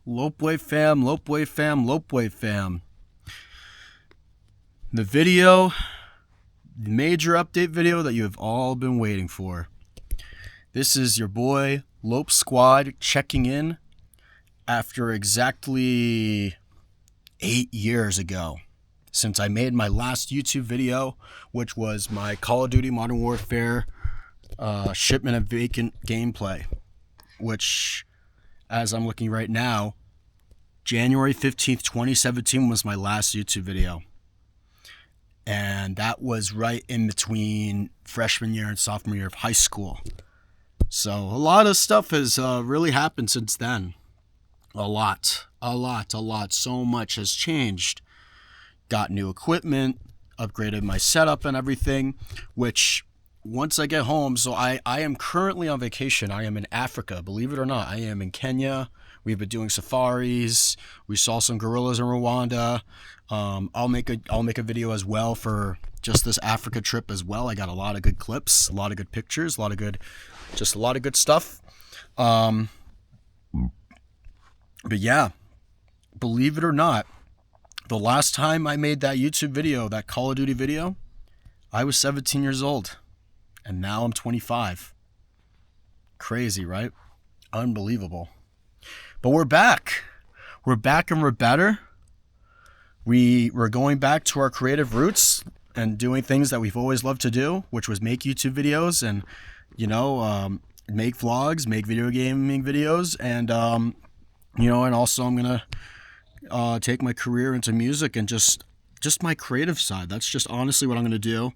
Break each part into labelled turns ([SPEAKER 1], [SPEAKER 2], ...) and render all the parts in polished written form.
[SPEAKER 1] Lopeway fam, Lopeway fam, Lopeway fam. The video, the major update video that you have all been waiting for. This is your boy Lopes Sqaud checking in after exactly 8 years ago since I made my last YouTube video, which was my Call of Duty Modern Warfare shipment of vacant gameplay, which, as I'm looking right now, January 15th, 2017 was my last YouTube video. And that was right in between freshman year and sophomore year of high school. So a lot of stuff has really happened since then. A lot. So much has changed. Got new equipment, upgraded my setup and everything, which once I get home, so I am currently on vacation. I am in Africa, believe it or not. I am in Kenya. We've been doing safaris. We saw some gorillas in Rwanda. I'll make a video as well for just this Africa trip as well. I got a lot of good clips, a lot of good pictures, a lot of good stuff. But yeah, believe it or not, the last time I made that YouTube video, that Call of Duty video, I was 17 years old. And now I'm 25. Crazy, right? Unbelievable. But we're back. We're back and we're better. We're going back to our creative roots and doing things that we've always loved to do, which was make YouTube videos and, make vlogs, make video gaming videos. And, and also I'm going to take my career into music and just my creative side. That's just honestly what I'm going to do.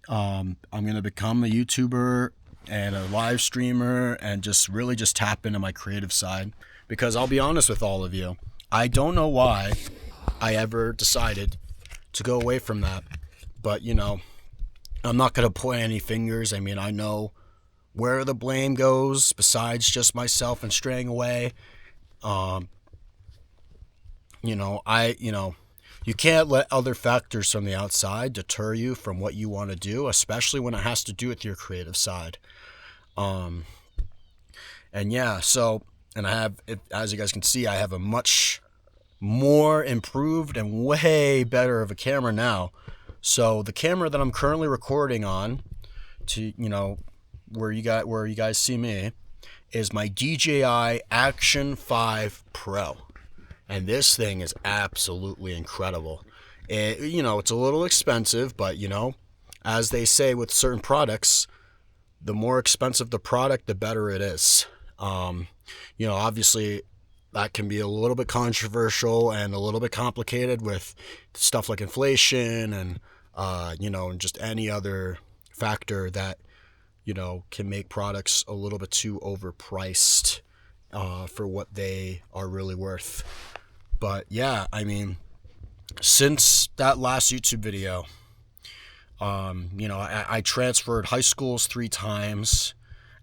[SPEAKER 1] I'm going to become a YouTuber and a live streamer and just really just tap into my creative side, because I'll be honest with all of you, I don't know why I ever decided to go away from that, but I'm not going to point any fingers. I mean, I know where the blame goes besides just myself and straying away. You can't let other factors from the outside deter you from what you want to do, especially when it has to do with your creative side. And I have, as you guys can see, I have a much more improved and way better of a camera now. So the camera that I'm currently recording on, where you guys see me, is my DJI Action 5 Pro. And this thing is absolutely incredible. It's a little expensive, but, as they say with certain products, the more expensive the product, the better it is. Obviously, that can be a little bit controversial and a little bit complicated with stuff like inflation and, and just any other factor that, can make products a little bit too overpriced for what they are really worth. But yeah, I mean, since that last YouTube video, I transferred high schools 3 times.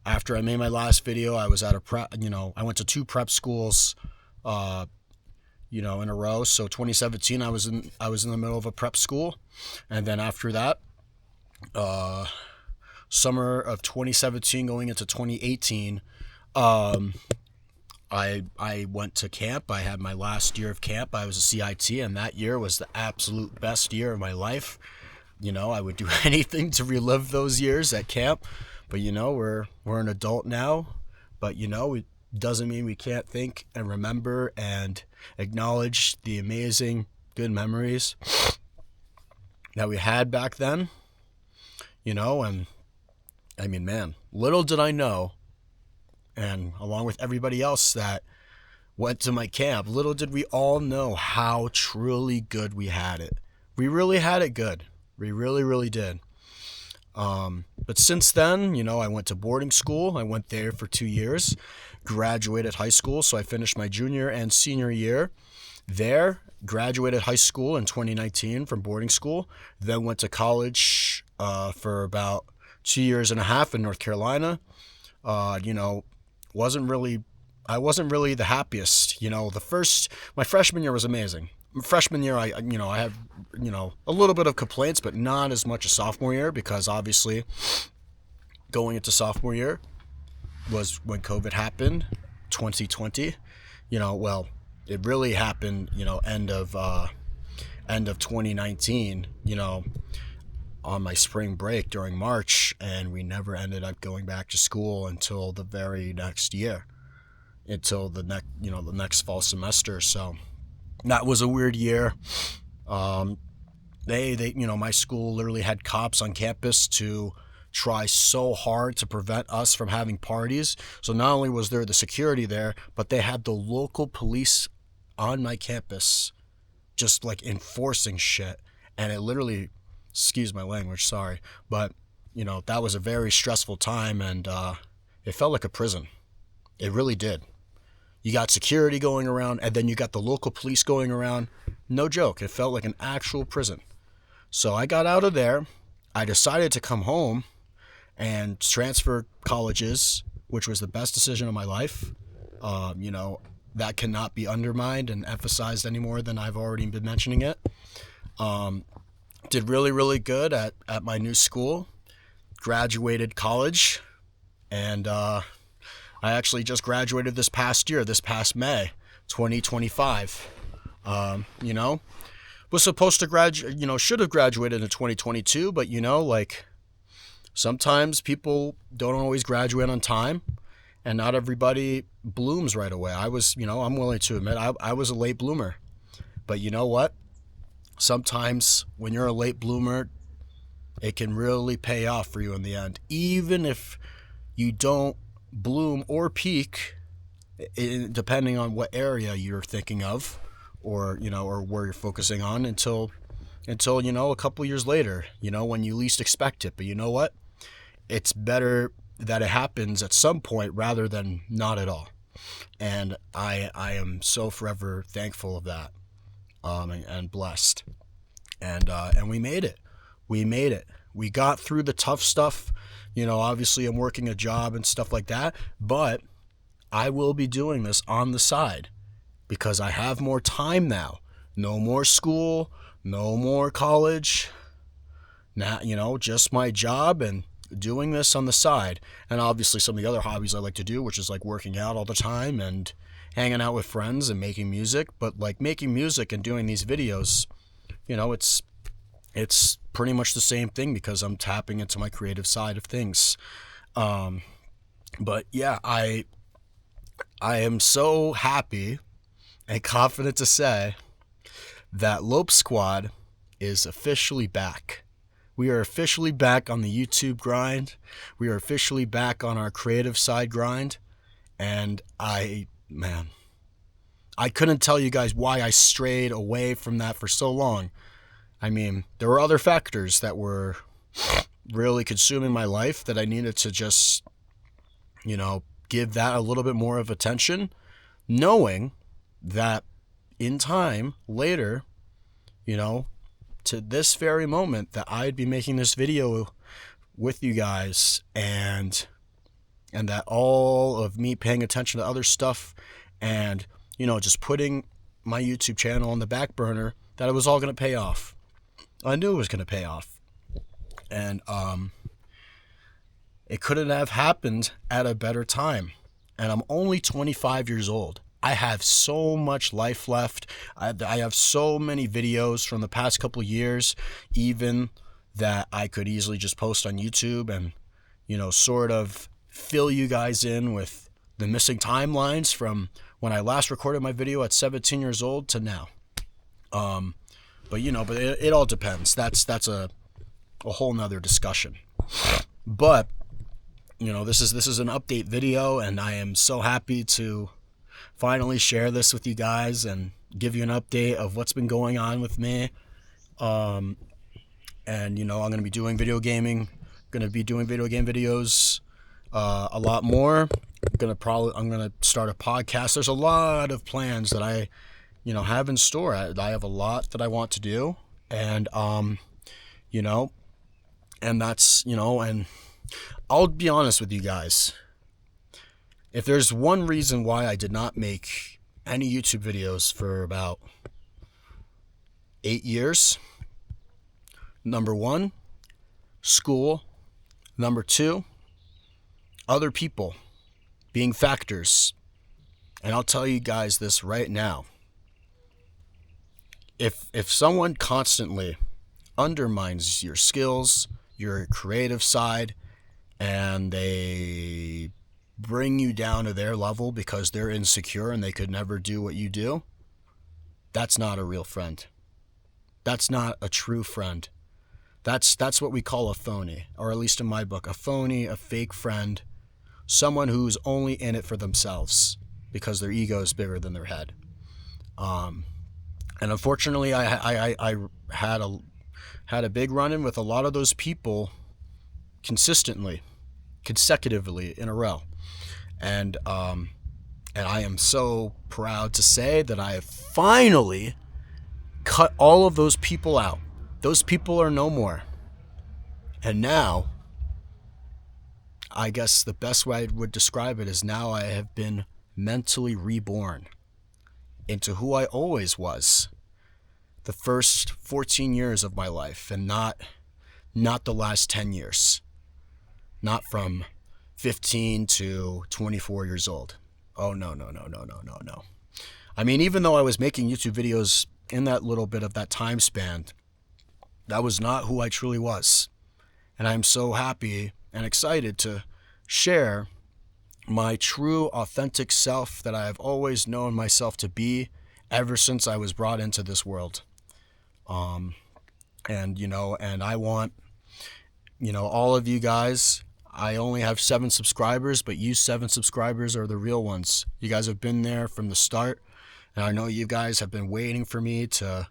[SPEAKER 1] After I made my last video, I was at a prep, I went to 2 prep schools, in a row. So 2017, I was in the middle of a prep school. And then after that, summer of 2017 going into 2018, I went to camp. I had my last year of camp. I was a CIT, and that year was the absolute best year of my life. I would do anything to relive those years at camp. But we're an adult now. But it doesn't mean we can't think and remember and acknowledge the amazing good memories that we had back then. And I mean, man, little did I know, and along with everybody else that went to my camp, little did we all know how truly good we had it. We really had it good. We really, really did. But since then, I went to boarding school. I went there for 2 years, graduated high school. So I finished my junior and senior year there, graduated high school in 2019 from boarding school, then went to college for about 2 years and a half in North Carolina. I wasn't really the happiest. My freshman year was amazing. Freshman year, I had, a little bit of complaints, but not as much as sophomore year, because obviously going into sophomore year was when COVID happened, 2020. Well, it really happened, end of 2019, on my spring break during March, and we never ended up going back to school until the very next year, until the next fall semester. So that was a weird year. Um, my school literally had cops on campus to try so hard to prevent us from having parties. So not only was there the security there, but they had the local police on my campus just like enforcing shit. And it literally, excuse my language, sorry, but that was a very stressful time, and it felt like a prison. It really did. You got security going around, and then you got the local police going around. No joke, it felt like an actual prison. So I got out of there. I decided to come home and transfer colleges, which was the best decision of my life. That cannot be undermined and emphasized any more than I've already been mentioning it. Did really, really good at my new school. Graduated college, and I actually just graduated this past May, 2025. Was supposed to graduate, should have graduated in 2022, but sometimes people don't always graduate on time, and not everybody blooms right away. I'm willing to admit I was a late bloomer, but you know what? Sometimes when you're a late bloomer, it can really pay off for you in the end, even if you don't bloom or peak, depending on what area you're thinking of, or where you're focusing on, until a couple years later, when you least expect it. But you know what? It's better that it happens at some point rather than not at all. And I am so forever thankful of that, and blessed. And we made it. We got through the tough stuff. Obviously I'm working a job and stuff like that, but I will be doing this on the side because I have more time now. No more school, no more college. Now, just my job and doing this on the side. And obviously some of the other hobbies I like to do, which is like working out all the time and hanging out with friends and making music. But like making music and doing these videos, it's pretty much the same thing because I'm tapping into my creative side of things. But yeah, I am so happy and confident to say that Lopes Sqaud is officially back. We are officially back on the YouTube grind. We are officially back on our creative side grind. And I couldn't tell you guys why I strayed away from that for so long. I mean, there were other factors that were really consuming my life that I needed to just, give that a little bit more of attention, knowing that in time later, to this very moment, that I'd be making this video with you guys, and that all of me paying attention to other stuff and, just putting my YouTube channel on the back burner, that it was all going to pay off. I knew it was going to pay off. And it couldn't have happened at a better time. And I'm only 25 years old. I have so much life left. I have so many videos from the past couple of years, even, that I could easily just post on YouTube and, sort of fill you guys in with the missing timelines from when I last recorded my video at 17 years old to now. But it all depends. That's a whole nother discussion. But this is an update video, and I am so happy to finally share this with you guys and give you an update of what's been going on with me. And I'm going to be doing video gaming. Going to be doing video game videos a lot more. I'm going to start a podcast. There's a lot of plans that I have in store. I have a lot that I want to do, and and that's, and I'll be honest with you guys. If there's one reason why I did not make any YouTube videos for about 8 years, number one, school. Number two, other people being factors. And I'll tell you guys this right now. If someone constantly undermines your skills, your creative side, and they bring you down to their level because they're insecure and they could never do what you do, that's not a real friend. That's not a true friend. That's what we call a phony, or at least in my book, a phony, a fake friend, someone who's only in it for themselves because their ego is bigger than their head. And unfortunately, I had a big run-in with a lot of those people consecutively in a row. And I am so proud to say that I have finally cut all of those people out. Those people are no more. And now, I guess the best way I would describe it is now I have been mentally reborn into who I always was the first 14 years of my life, and not the last 10 years. Not from 15 to 24 years old. Oh, no. I mean, even though I was making YouTube videos in that little bit of that time span, that was not who I truly was. And I'm so happy and excited to share my true, authentic self that I have always known myself to be ever since I was brought into this world. And I want, all of you guys. I only have 7 subscribers, but you 7 subscribers are the real ones. You guys have been there from the start, and I know you guys have been waiting for me to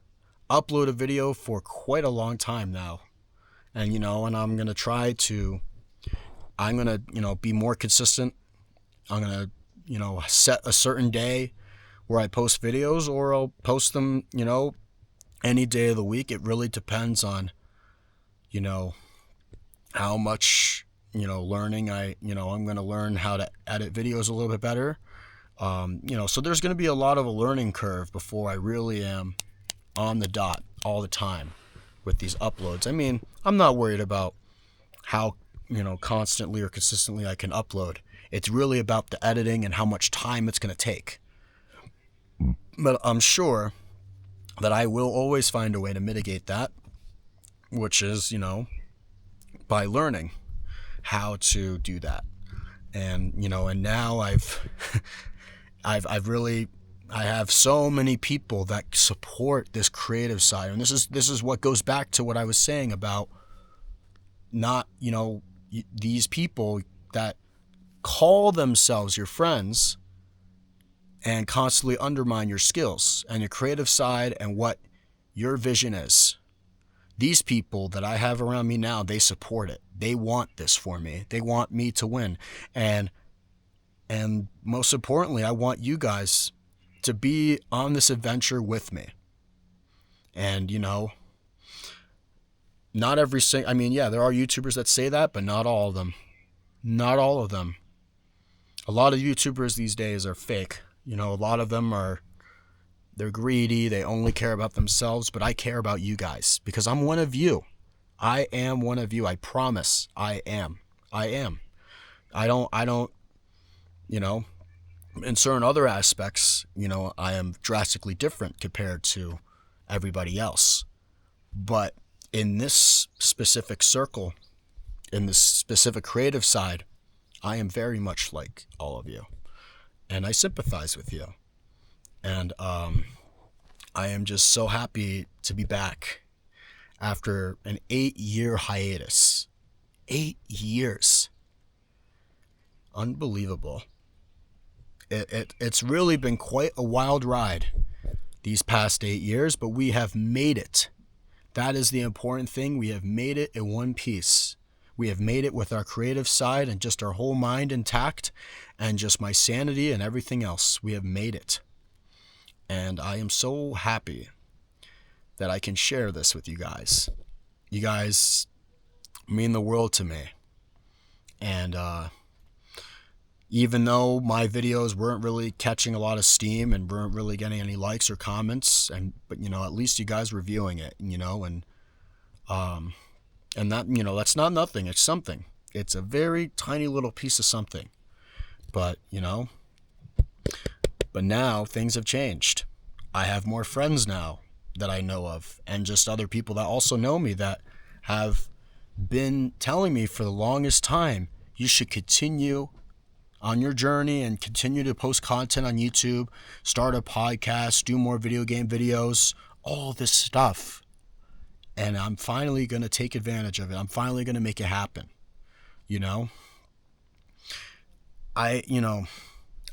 [SPEAKER 1] upload a video for quite a long time now. And, and I'm going to try to, be more consistent. I'm going to, set a certain day where I post videos, or I'll post them, any day of the week. It really depends on, how much, learning I'm going to learn how to edit videos a little bit better. So there's going to be a lot of a learning curve before I really am on the dot all the time with these uploads. I mean, I'm not worried about how, constantly or consistently I can upload. It's really about the editing and how much time it's going to take. But I'm sure that I will always find a way to mitigate that, which is, by learning how to do that. And, and now I have so many people that support this creative side. And this is what goes back to what I was saying about not, these people that call themselves your friends and constantly undermine your skills and your creative side and what your vision is. These people that I have around me now, they support it. They want this for me. They want me to win. And most importantly, I want you guys to be on this adventure with me. And, not every single, there are YouTubers that say that, but not all of them. Not all of them. A lot of YouTubers these days are fake. A lot of them they're greedy. They only care about themselves, but I care about you guys because I'm one of you. I am one of you. I promise I am. I don't, in certain other aspects, I am drastically different compared to everybody else. But in this specific circle, in this specific creative side, I am very much like all of you. And I sympathize with you. And I am just so happy to be back after an 8-year hiatus. 8 years. Unbelievable. It's really been quite a wild ride these past 8 years, but we have made it. That is the important thing. We have made it in one piece. We have made it with our creative side and just our whole mind intact and just my sanity and everything else. We have made it. And I am so happy that I can share this with you guys. You guys mean the world to me. And even though my videos weren't really catching a lot of steam and weren't really getting any likes or comments, but at least you guys were viewing it, and that, that's not nothing. It's something. It's a very tiny little piece of something. But, But now things have changed. I have more friends now that I know of, and just other people that also know me that have been telling me for the longest time, you should continue on your journey and continue to post content on YouTube, start a podcast, do more video game videos, all this stuff. And I'm finally going to take advantage of it. I'm finally going to make it happen. You know,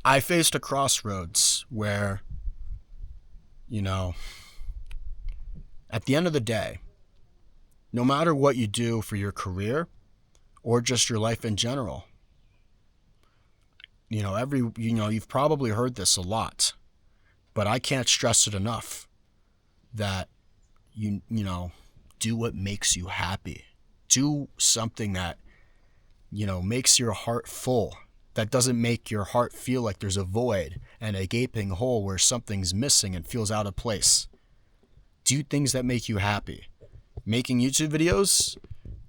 [SPEAKER 1] I faced a crossroads where, at the end of the day, no matter what you do for your career or just your life in general, you've probably heard this a lot, but I can't stress it enough that do what makes you happy. Do something that, makes your heart full, that doesn't make your heart feel like there's a void and a gaping hole where something's missing and feels out of place. Do things that make you happy. Making YouTube videos,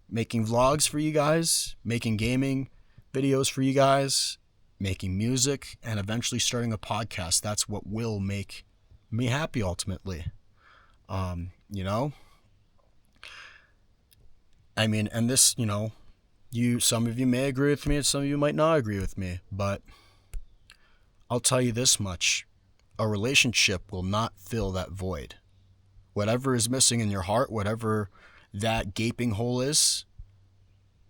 [SPEAKER 1] making vlogs for you guys, making gaming videos for you guys, making music, and eventually starting a podcast. That's what will make me happy ultimately. And this, some of you may agree with me and some of you might not agree with me, but I'll tell you this much. A relationship will not fill that void. Whatever is missing in your heart, whatever that gaping hole is,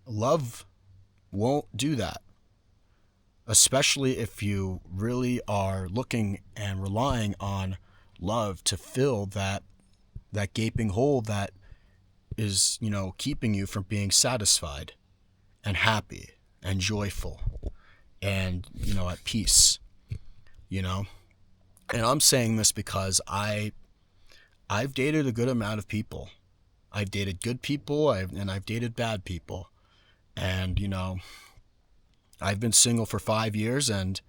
[SPEAKER 1] love won't do that. Especially if you really are looking and relying on love to fill that gaping hole that is, keeping you from being satisfied and happy and joyful and, at peace, And I'm saying this because I've dated a good amount of people. I've dated good people and I've dated bad people. And, I've been single for 5 years, and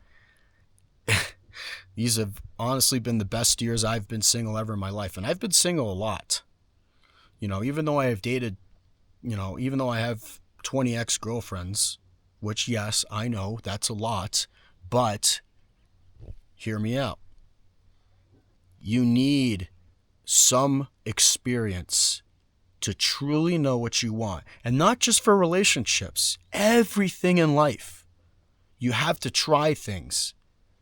[SPEAKER 1] these have honestly been the best years I've been single ever in my life. And I've been single a lot. Even though I have dated, even though I have 20 ex-girlfriends, which, yes, I know that's a lot, but hear me out. You need some experience to truly know what you want. And not just for relationships, everything in life. You have to try things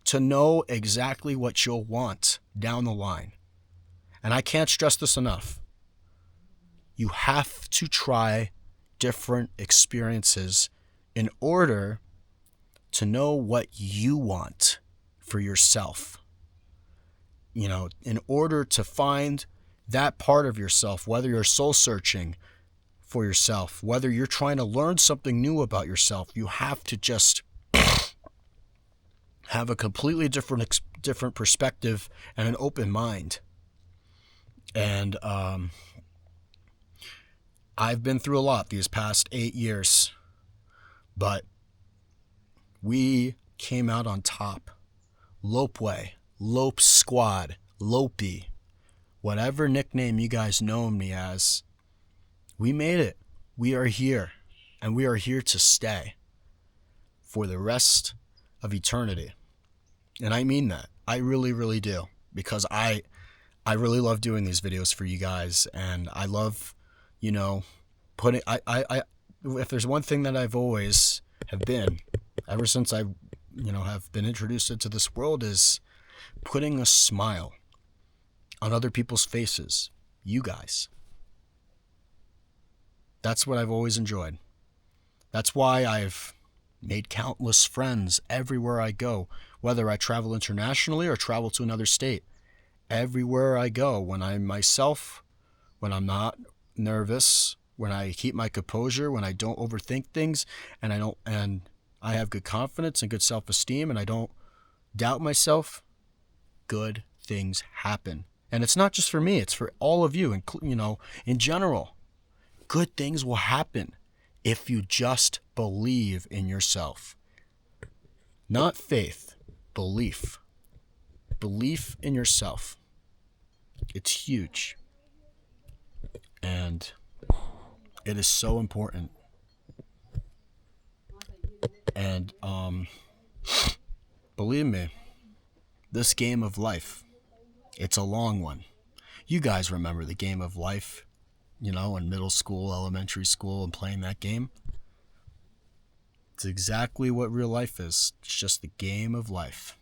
[SPEAKER 1] to know exactly what you'll want down the line. And I can't stress this enough. You have to try different experiences in order to know what you want for yourself. In order to find that part of yourself, whether you're soul searching for yourself, whether you're trying to learn something new about yourself, you have to just have a completely different perspective and an open mind. And I've been through a lot these past 8 years, but we came out on top. Lopes, Sqaud, Lopes, whatever nickname you guys know me as, we made it. We are here, and we are here to stay for the rest of eternity. And I mean that. I really, really do, because I really love doing these videos for you guys, and I love, putting, if there's one thing that I've always have been, ever since I, have been introduced into this world, is putting a smile on other people's faces. You guys. That's what I've always enjoyed. That's why I've made countless friends everywhere I go, whether I travel internationally or travel to another state. Everywhere I go, when I'm myself, when I'm not nervous, when I keep my composure, when I don't overthink things, and I have good confidence and good self-esteem, and I don't doubt myself, good things happen. And it's not just for me, it's for all of you, in general. Good things will happen if you just believe in yourself. Not faith, belief. Belief in yourself. It's huge. And it is so important. And believe me, this game of life. It's a long one. You guys remember the game of life, in middle school, elementary school, and playing that game? It's exactly what real life is. It's just the game of life.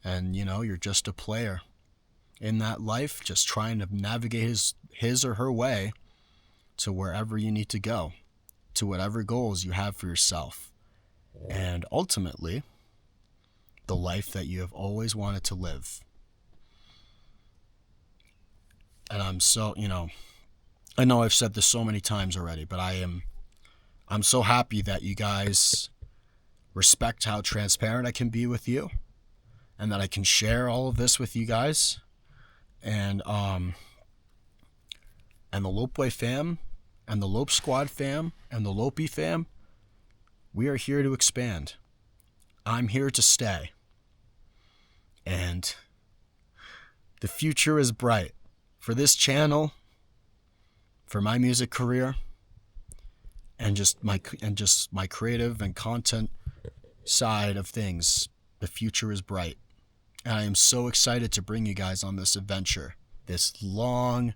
[SPEAKER 1] And, you're just a player in that life, just trying to navigate his or her way to wherever you need to go, to whatever goals you have for yourself. And ultimately, the life that you have always wanted to live. And I'm so, I know I've said this so many times already, but I'm so happy that you guys respect how transparent I can be with you, and that I can share all of this with you guys. And the Lopeway fam, and the Lopes Sqaud fam, and the Lope fam, we are here to expand. I'm here to stay. And the future is bright for this channel, for my music career, and just my creative and content side of things. The future is bright. And I am so excited to bring you guys on this adventure, this long,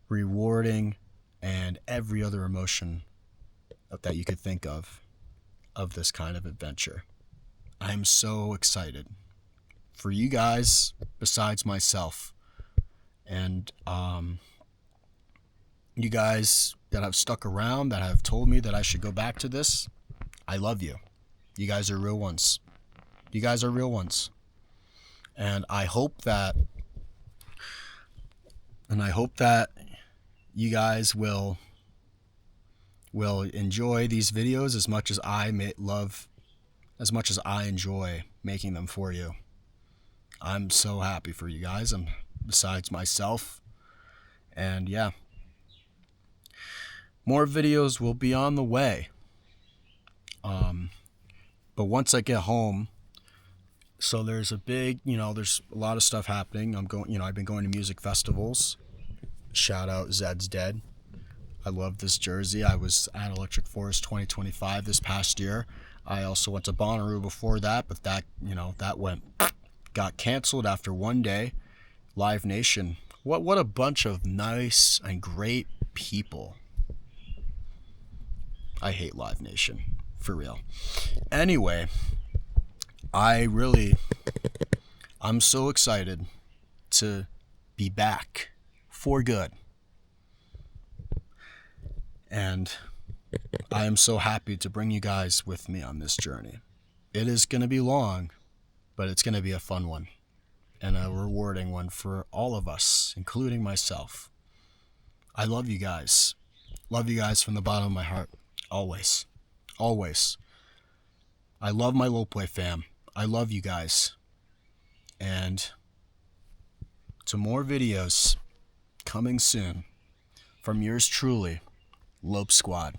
[SPEAKER 1] rewarding, and every other emotion that you could think of this kind of adventure. I'm so excited for you guys, besides myself. And you guys that have stuck around, that have told me that I should go back to this, I love you. You guys are real ones. You guys are real ones. And I hope that you guys will enjoy these videos as much as as much as I enjoy making them for you. I'm so happy for you guys, and besides myself. And yeah, more videos will be on the way. But once I get home, so there's there's a lot of stuff happening. I've been going to music festivals. Shout out Zed's Dead. I love this jersey. I was at Electric Forest 2025 this past year. I also went to Bonnaroo before that, but that got canceled after one day. Live Nation. What a bunch of nice and great people. I hate Live Nation, for real. Anyway, I'm so excited to be back for good. And I am so happy to bring you guys with me on this journey. It is going to be long, but it's going to be a fun one and a rewarding one for all of us, including myself. I love you guys. Love you guys from the bottom of my heart. Always. Always. I love my Lopeway fam. I love you guys. And to more videos coming soon from yours truly, Lopes Sqaud.